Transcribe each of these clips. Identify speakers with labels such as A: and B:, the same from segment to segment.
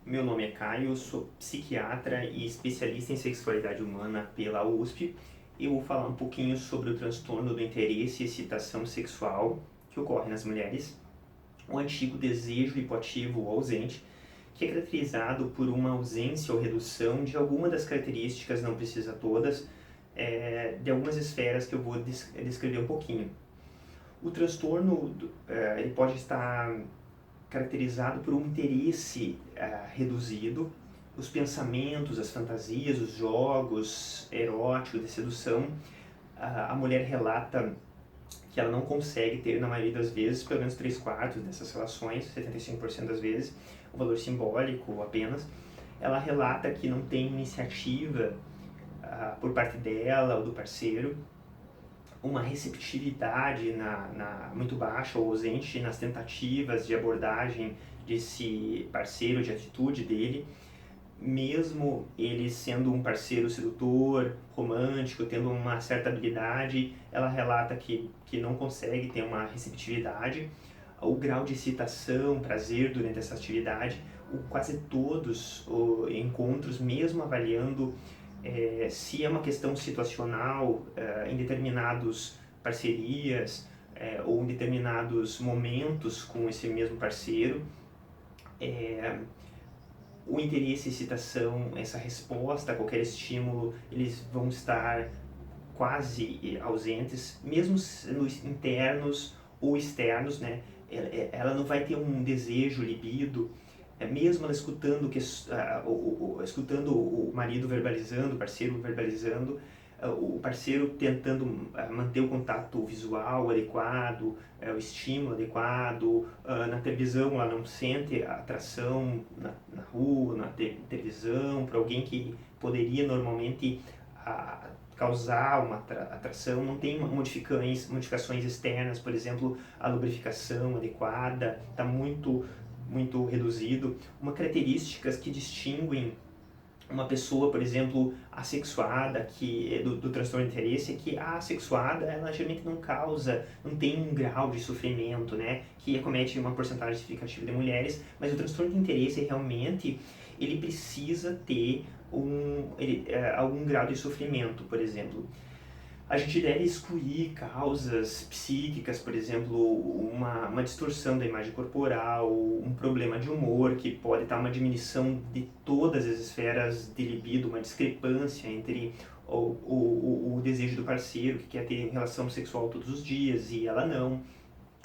A: Meu nome é Caio, sou psiquiatra e especialista em sexualidade humana pela USP. Eu vou falar um pouquinho sobre o transtorno do interesse e excitação sexual que ocorre nas mulheres, o antigo desejo hipoativo ou ausente, que é caracterizado por uma ausência ou redução de alguma das características, não precisa todas, de algumas esferas que eu vou descrever um pouquinho. O transtorno ele pode estar caracterizado por um interesse reduzido, os pensamentos, as fantasias, os jogos eróticos de sedução. A mulher relata que ela não consegue ter, na maioria das vezes, pelo menos 3/4 dessas relações, 75% das vezes, um valor simbólico apenas. Ela relata que não tem iniciativa por parte dela ou do parceiro, uma receptividade muito baixa ou ausente nas tentativas de abordagem desse parceiro, de atitude dele, mesmo ele sendo um parceiro sedutor, romântico, tendo uma certa habilidade, ela relata que não consegue ter uma receptividade. O grau de excitação, prazer durante essa atividade, quase todos os encontros, mesmo avaliando se é uma questão situacional em determinadas parcerias ou em determinados momentos com esse mesmo parceiro, o interesse, a excitação, essa resposta a qualquer estímulo, eles vão estar quase ausentes, mesmo sendo internos ou externos, né? Ela não vai ter um desejo, libido, mesmo ela escutando, escutando o marido verbalizando, o parceiro verbalizando, o parceiro tentando manter o contato visual adequado, o estímulo adequado. Na televisão ela não sente a atração na rua, na televisão, para alguém que poderia normalmente causar uma atração. Não tem modificações externas, por exemplo, a lubrificação adequada, está muito reduzido. Uma características que distinguem uma pessoa, por exemplo, assexuada, que do transtorno de interesse, é que a assexuada, ela geralmente não tem um grau de sofrimento, né, que acomete uma porcentagem significativa de mulheres, mas o transtorno de interesse realmente, ele precisa ter algum grau de sofrimento, por exemplo. A gente deve excluir causas psíquicas, por exemplo, uma distorção da imagem corporal, um problema de humor, que pode estar uma diminuição de todas as esferas de libido, uma discrepância entre o desejo do parceiro, que quer ter relação sexual todos os dias, e ela não.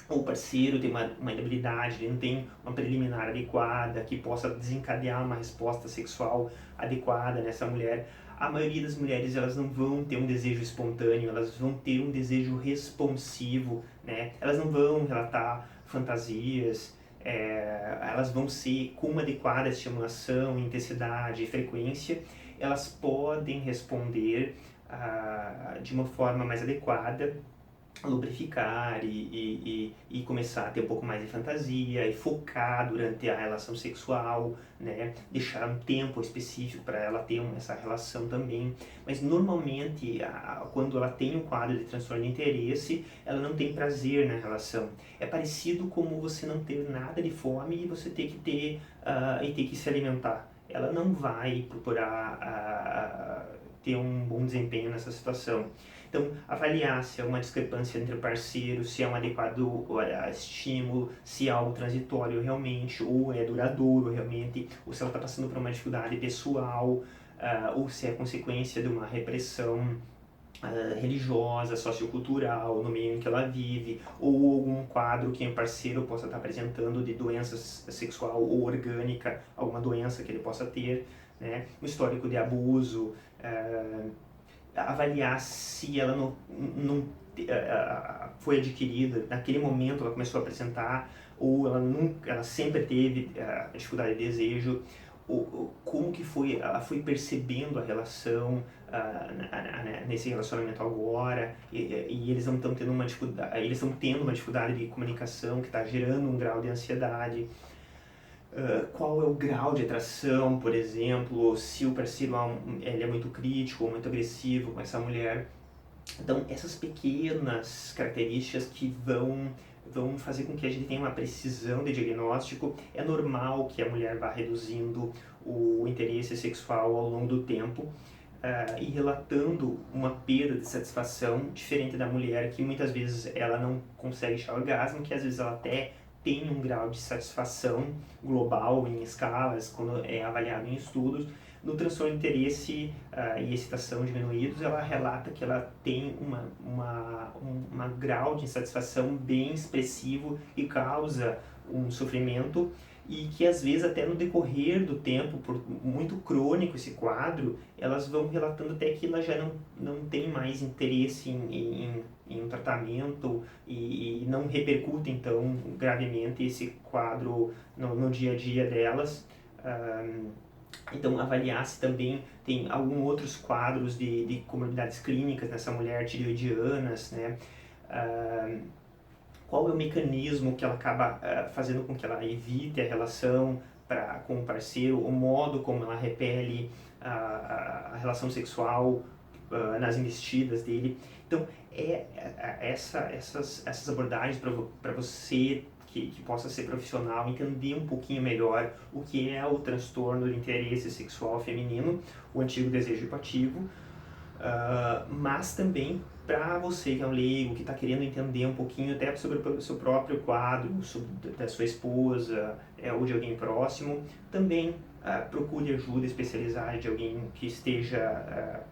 A: Ou o parceiro tem uma inabilidade, ele não tem uma preliminar adequada, que possa desencadear uma resposta sexual adequada nessa mulher. A maioria das mulheres, elas não vão ter um desejo espontâneo, elas vão ter um desejo responsivo, né? Elas não vão relatar fantasias, elas vão ser com uma adequada estimulação, intensidade e frequência, elas podem responder de uma forma mais adequada, lubrificar e começar a ter um pouco mais de fantasia e focar durante a relação sexual, né? Deixar um tempo específico para ela ter essa relação também. Mas normalmente, quando ela tem um quadro de transtorno de interesse, ela não tem prazer na relação. É parecido como você não ter nada de fome e você ter que ter que se alimentar. Ela não vai procurar ter um bom desempenho nessa situação. Então, avaliar se é uma discrepância entre o parceiro, se é um adequado estímulo, se é algo transitório realmente, ou é duradouro realmente, ou se ela está passando por uma dificuldade pessoal, ou se é consequência de uma repressão religiosa, sociocultural, no meio em que ela vive, ou algum quadro que o parceiro possa estar apresentando de doença sexual ou orgânica, alguma doença que ele possa ter, né? Um histórico de abuso, avaliar se ela não foi adquirida, naquele momento ela começou a apresentar, ou ela sempre teve dificuldade de desejo, como que ela foi percebendo a relação nesse relacionamento agora, e eles não estão tendo uma dificuldade, eles estão tendo uma dificuldade de comunicação que está gerando um grau de ansiedade. Qual é o grau de atração, por exemplo, se o parceiro ele é muito crítico ou muito agressivo com essa mulher. Então, essas pequenas características que vão vão fazer com que a gente tenha uma precisão de diagnóstico. É normal que a mulher vá reduzindo o interesse sexual ao longo do tempo, e relatando uma perda de satisfação, diferente da mulher, que muitas vezes ela não consegue chegar ao orgasmo, que às vezes ela até tem um grau de satisfação global em escalas, quando é avaliado em estudos. No transtorno de interesse e excitação diminuídos, ela relata que ela tem uma grau de insatisfação bem expressivo e causa um sofrimento, e que às vezes até no decorrer do tempo, por muito crônico esse quadro, elas vão relatando até que ela já não tem mais interesse em um tratamento e não repercute então gravemente esse quadro no dia a dia delas. Então, avaliar se também tem alguns outros quadros de comorbidades clínicas nessa mulher tireoidianas, né? Qual é o mecanismo que ela acaba fazendo com que ela evite a relação com o parceiro, o modo como ela repele a relação sexual nas investidas dele. Então, essas abordagens para você que possa ser profissional, entender um pouquinho melhor o que é o transtorno de interesse sexual feminino, o antigo desejo hipoativo, mas também para você que é um leigo, que está querendo entender um pouquinho até sobre o seu próprio quadro, da sua esposa ou de alguém próximo, também procure ajuda especializada de alguém que esteja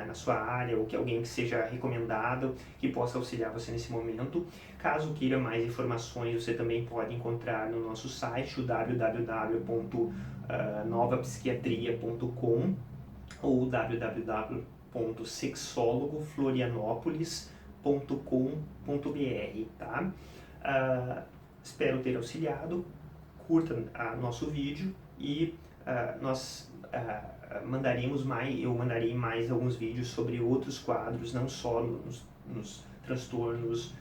A: na sua área, ou que alguém que seja recomendado, que possa auxiliar você nesse momento. Caso queira mais informações, você também pode encontrar no nosso site, o www.novapsiquiatria.com ou www.sexologoflorianopolis.com.br, tá? Espero ter auxiliado. Curta nosso vídeo e eu mandarei mais alguns vídeos sobre outros quadros, não só nos transtornos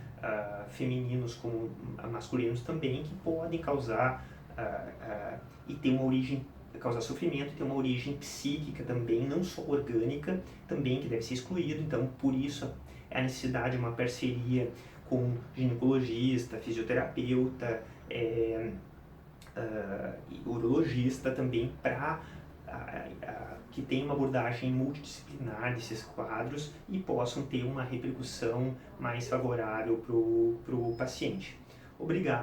A: femininos como masculinos também, que podem causar e ter uma origem, causar sofrimento, e ter uma origem psíquica também, não só orgânica, também que deve ser excluído. Então, por isso a necessidade de uma parceria com ginecologista, fisioterapeuta, urologista também, para que tenha uma abordagem multidisciplinar desses quadros e possam ter uma repercussão mais favorável para o paciente. Obrigado.